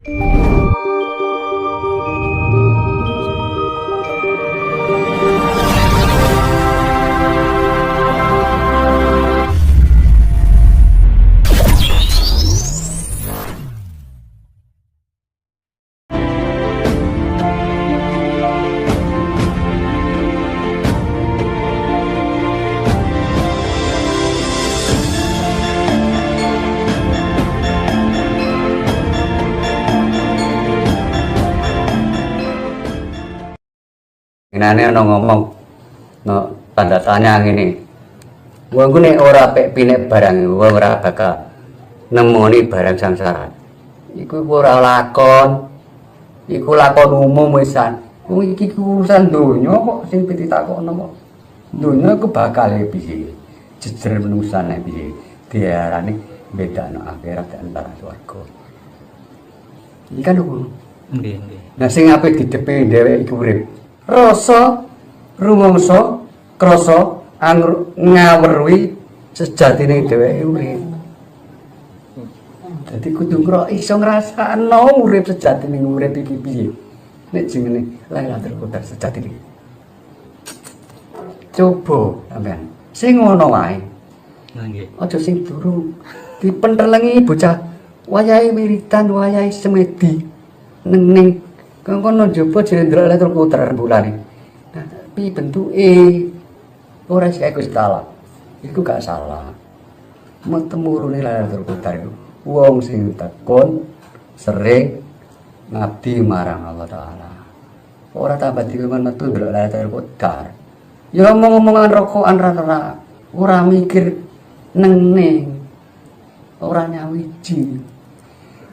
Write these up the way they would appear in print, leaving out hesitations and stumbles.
Ini ana ngomong no tanda tanya ngene. Wong nek ora pek pinek barang wong ora bakal nemoni barang samsara. Iku ora lakon. Iku lakon umum wisan. Wong iki urusan donya kok sing ditakokno kok. Donya iku bakal piye? Jejer manusa nek piye? Diarani bedakno akhirat antara swarga. Iki kan ngono. Nggih, nggih. Nah sing apik didepe dheweke iku urip. Rasa rumangsa krasa ngawruhi sejatine dheweke urip. Dadi kudu iso ngrasakno urip sejatine urip iki piye. Nek jenenge Lailatul Qadar sejatine. Coba sampean sing ngono wae. Nggih. Aja sing durung dipentelengi bocah wayahe wiridan wayahe semedi ning kono njaba jenderal Lailatul Qadar bulan. Nah, piye bentuke? Ora sik Gusti Allah. Iku gak salah. Metemurune Lailatul Qadar iku wong sing tekun sering ngabdi marang Allah Taala. Ora tambah dikon metu ndelok Lailatul Qadar. Ya omong-omongan rokokan ra ora mikir neng ora nyawiji.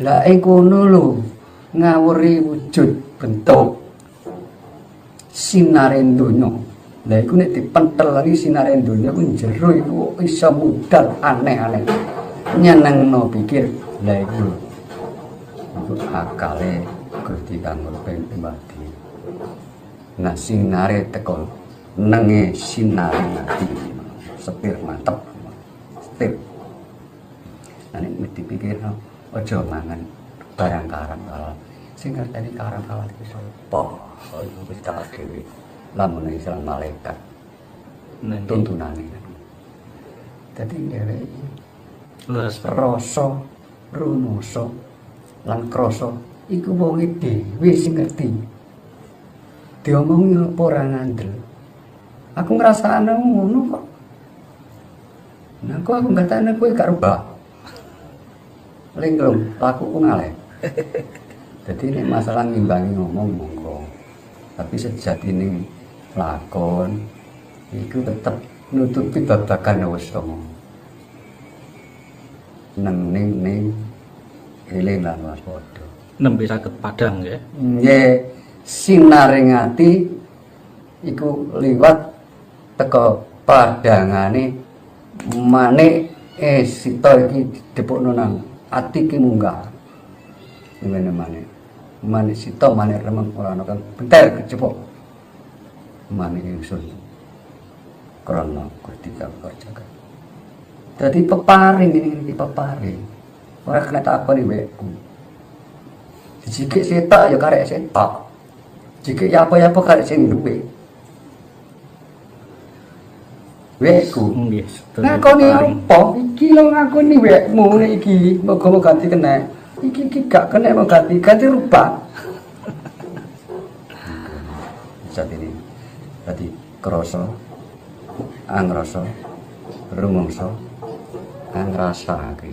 Lah ing kono lho ngawuri wujud bentuk sinare donya. Lah iku nek dipentel lagi sinare donya ku jero iku iso mudal aneh-aneh. Nyenengno pikir lah iku akale Gusti kanggo pembati. Nah sinare teko nenge sinare mati setir mantep. Setir. Nah nek dipikirno aja mangan barang karam halal sing ngerteni karam halal iki sapa iku wis tak dhewe lamun Islam malaikat tuntunane dadi dheweke rasa rumangsa lan krasa iku wong dhewe sing ngerti diomongi apa ora ngandel aku ngrasakno ngono kok nah kok aku ngerteni kowe gak rubah linglung lakuku ngalih. Jadi ini masalah ngimbangi ngomong monggo. Tapi sejatine lakon iku tetep nutupi babagan wis ngomong. Ning eling lan waspada. Nembe saged padhang nggih. Nggih, sinaring ati iku liwat teko padhangane manik sita iki dipukno nang ati ki munggah. Ngene maneh. Manik sita manik remeng ora ana kang benter kecepok. Manik ingsun. Krana Gusti kang jagat. Dadi peparing iki peparing. Ora kena takoni wekku. Dijikik setak ya karek setak. Jikik apa-apa karek sing duwe. Wekku. Nggih. Ngakoni apa? Iki lho ngakoni wekmu nek iki moga-moga ganti kena. Iki gak kena mau ganti rubah. Saat ini tadi krasa angrasa rumangsa angrasake.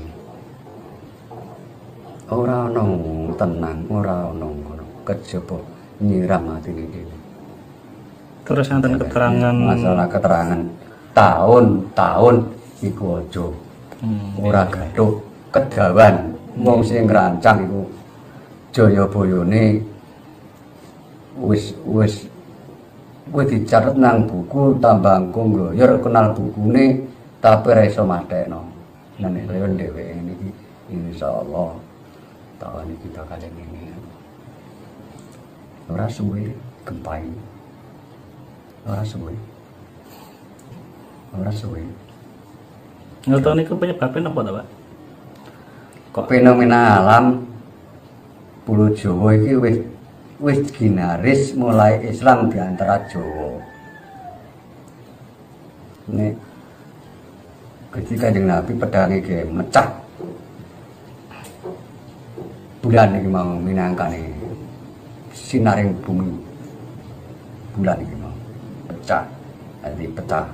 Ora ono tenang, ora ono ngono. Kejaba nyiram atine dhewe. Terus enten keterangan masalah keterangan tahun-tahun iku aja ora gathuk kedawan wong sing ngrancang iku Jayabayane wis dicatet nang buku tambang Kongloyor kenal bukune tapi ora iso matekno. Nah nek dheweke niki insyaallah tahun iki bakal ngene. Ora suwe gempai. Ora suwe. Ngerti niku penyebabnya apa ta, Pak? Kok fenomena alam Pulau Jawa iki wis ginaris mulai Islam di antara Jawa. Nek ketika Kanjeng Nabi pedange ge mecah. Bulan iki mau minangkane sinaring bumi. Bulan iki mau pecah. Jadi pecah.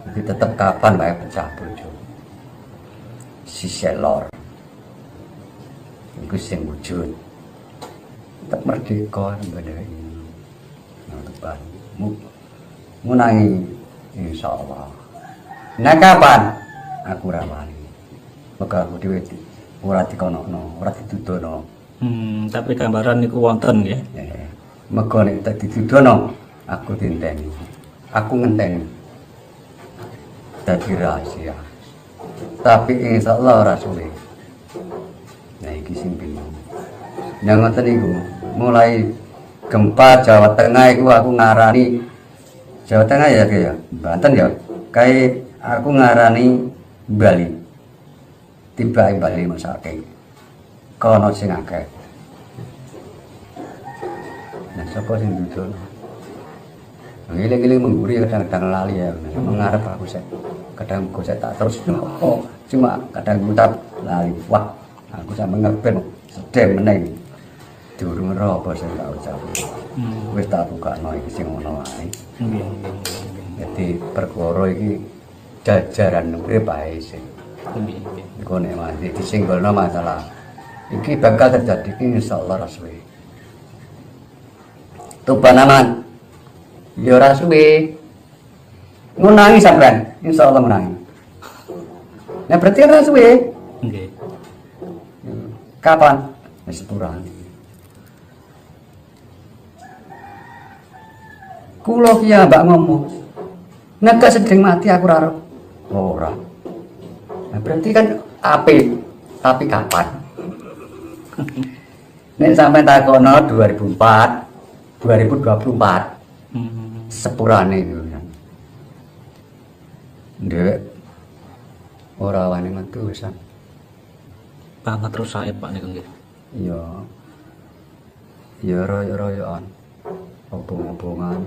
Jadi tetap kapan wae pecah bojo. Sisih lor. Iku sing wujud. Tetap merdeka nggone. Nah, depan. Munangi insyaallah. Nah kapan? Aku ora wani. Maka aku dhewe ora dikonokno, ora ditudono. Tapi gambaran niku wonten nggih. Maka nek tak ditudono, aku tinteni. Aku ngenteni. Dadi rahasia. Tapi insyaallah ora suwe. Nah iki sing bingung. Nah ngoten niku, mulai gempa Jawa Tengah iku aku ngarani Jawa Tengah ya ya, Banten ya. Kayak aku ngarani Bali. Tiba Bali masake. Kono sing akeh. Nah sapa sing dudul? Ngiling-ngiling mengguri kadang-kadang lali ya. Mengarep aku sih. Kadang aku tak terus cuma kadang ngucap lali. Wah, aku sampe ngeben sedem meneng. Durung ero apa sing tak ucap. Wis tak bukakno iki sing ngono wae. Nggih. Jadi perkara iki jajaran urip bae sing. Nggih. Iku nek mati disinggolno masalah iki bakal terjadi iki insyaallah ra suwe. Tupanaman ya ora suwe. Ngunangi sampean, insyaallah ngunangi. Nah berarti ora suwe. Nggih. Kapan? Wis sepurane. Kula ki mbak ngomong. Nek sedeng mati aku ora ora. Nah, berarti kan apik, tapi kapan? Nek sampai takono 2004, 2024. Sepurane itu kan. Ndek ora wani metu wisan. Banget terus sae Pak niku nggih. Iya. Ya royo-royoan. Obong-obongan.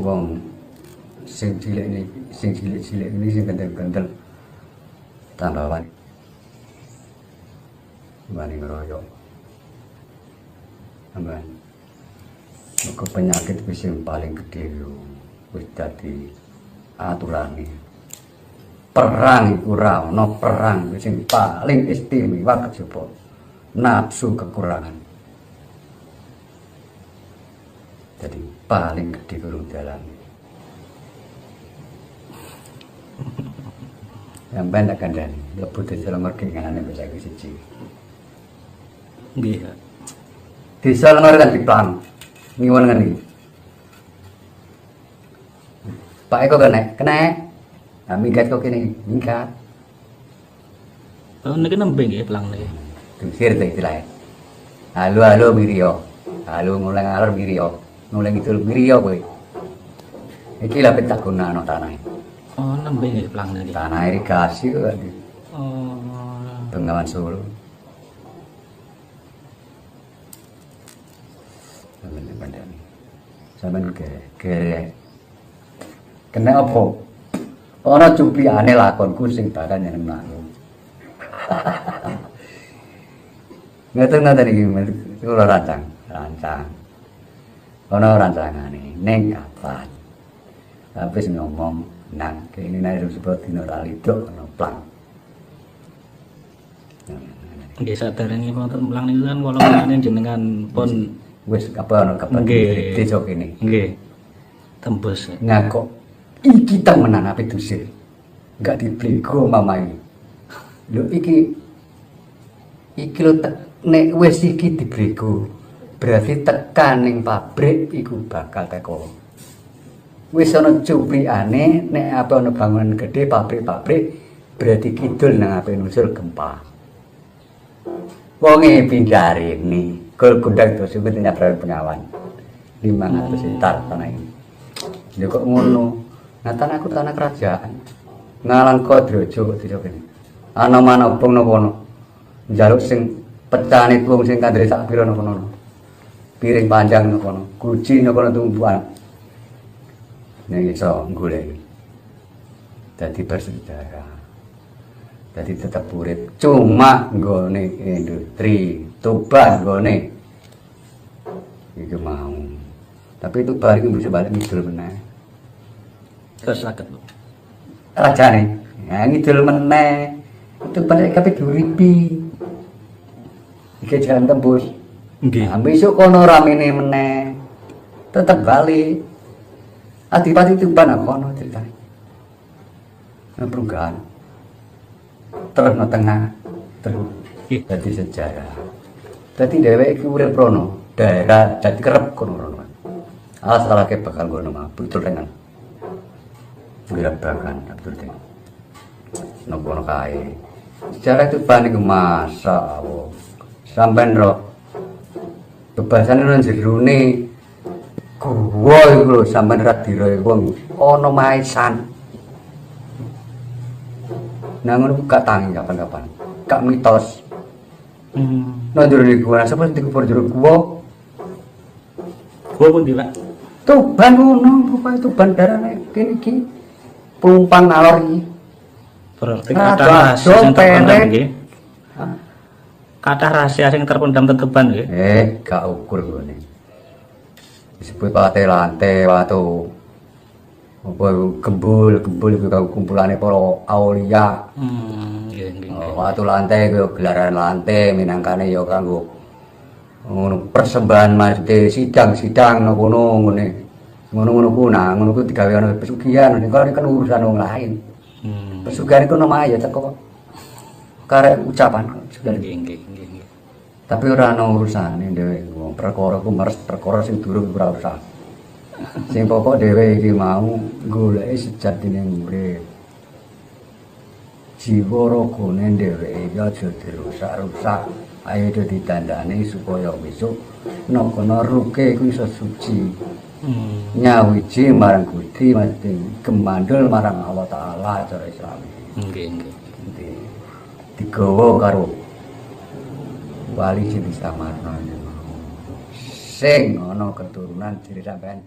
Wong sing cilik ini, sing cilik-cilik ini sing gendel-gendel tambah wani ngeroyok. Aman. Muga penyakit wis sing paling gede yo wis dadi aturane. Perang iku ora ana perang sing paling istimewa kejaba nafsu kekurangan. Jadi paling gede kurung dalan. Yang banyak kandhani, lebut desa Lenggor kengane bisa iki siji. Nggih. Desa Lenggor kan diplang. Ngiwon ngene iki. Pak Eko kena. Nah, minggat kok kene, minggat. Oh niki nembe nggih pelang niki. Dusir ta istilahnya. Halo Wiryo. Halo ngulang alor Wiryo. Ngulang itu Wiryo kowe. Iki lha petak gunakno tanah. Oh nembe nggih pelang niki. Tanah irigasi kok. Oh. Bengawan Solo. Sampeyan kere. Kena apa? Ana cupliane lakonku sing bakal nyenengno. Ngeten iki kula rancang. Ana rancangane ning kapan. Habis ngomong nang kene nek sebut dina ra lidok ana plang. Nggih saderenge wonten pelang niku kan kula ngene jenengan pun wis apa ana kapan desa kene. Nggih. Tembus. Ngakok iki temenan ape dusir. Enggak diblego mamai. Lho iki lho nek wis iki diblego berarti tekan ning pabrik iku bakal teko. Wis ana cupliane nek apa ana bangunan gede pabrik-pabrik berarti kidul nang ape nusul gempa. Wonge pindah rene, kul gundang dosa kuwi nyabrang pengawan. 500 hektar tanah ini. Ya kok ngono. Nah tanahku tanah kerajaan. Ngalang Kodrojo kok desa kene. Ana manobong napa ono. Njaluk sing pecane wong sing kandhane sak pira napa kono. Piring panjang napa kono, guci napa kono tumpuan. Nek iso golek. Dadi bersejarah. Dadi tetep urip cuma nggone industri, tobat nggone. Iku mau. Tapi itu balik bisa balik ngidul meneh. Terus saged, Bu. Rajane. Ya ngidul meneh. Itu balik kabeh diuripi. Iki jalan tembus. Nggih. Nah, besok kono ramene meneh. Tetep balik. Adipati Tuban kono ceritane. Nah, perunggahan. Terus no tengah terus dadi sejarah. Dadi dheweke iki urip rono, daerah dadi kerep kono rono. Asalake bakal ngono mah betul tenan. Urip bakan betul tenan. Nopo kae. Sejarah Tuban iku masyaallah. Sampeyan ro bebasane nang jerone guwa iku lho sampeyan ra diroe wong ana maesan. Nah ngono gak tangi kapan-kapan. Gak mitos. Nang jerone guwa sapa sing dikubur jero guwa? Gua pun Pak. Tuban ngono, rupane Tuban darane kene iki. Pelumpang alor iki. Berarti kata rahasia sing terpendam nggih. Kata rahasia sing terpendam tetepan nggih. Gak ukur ngene. Disebut pate lantai watu. Apa gembul iku kumpulane para aulia. Nggih. Watu lantai ku gelaran lantai minangkane ya kanggo ngono persembahan maksude sidang-sidang nang kono ngene. Ngono-ngono ku nah ngono ku digawe ana pesugihan nek kan urusan wong lain. Pesugihan iku nomah ya teko karek ucapan sudah Nggih. tapi ora ana urusane dhewe wong perkara ku meres perkara sing durung ora usah sing pokok dhewe iki mau goleki sejatine urip jiwa ragane dheweke aja dirusak-rusak ayo ditandani supaya besok nek kono ruke iku iso suci nyawiji marang Gusti mesti kemandul marang Allah Taala cara Islam Nggih. digawa karo wali sing disamarno sing ana keturunan diri sampean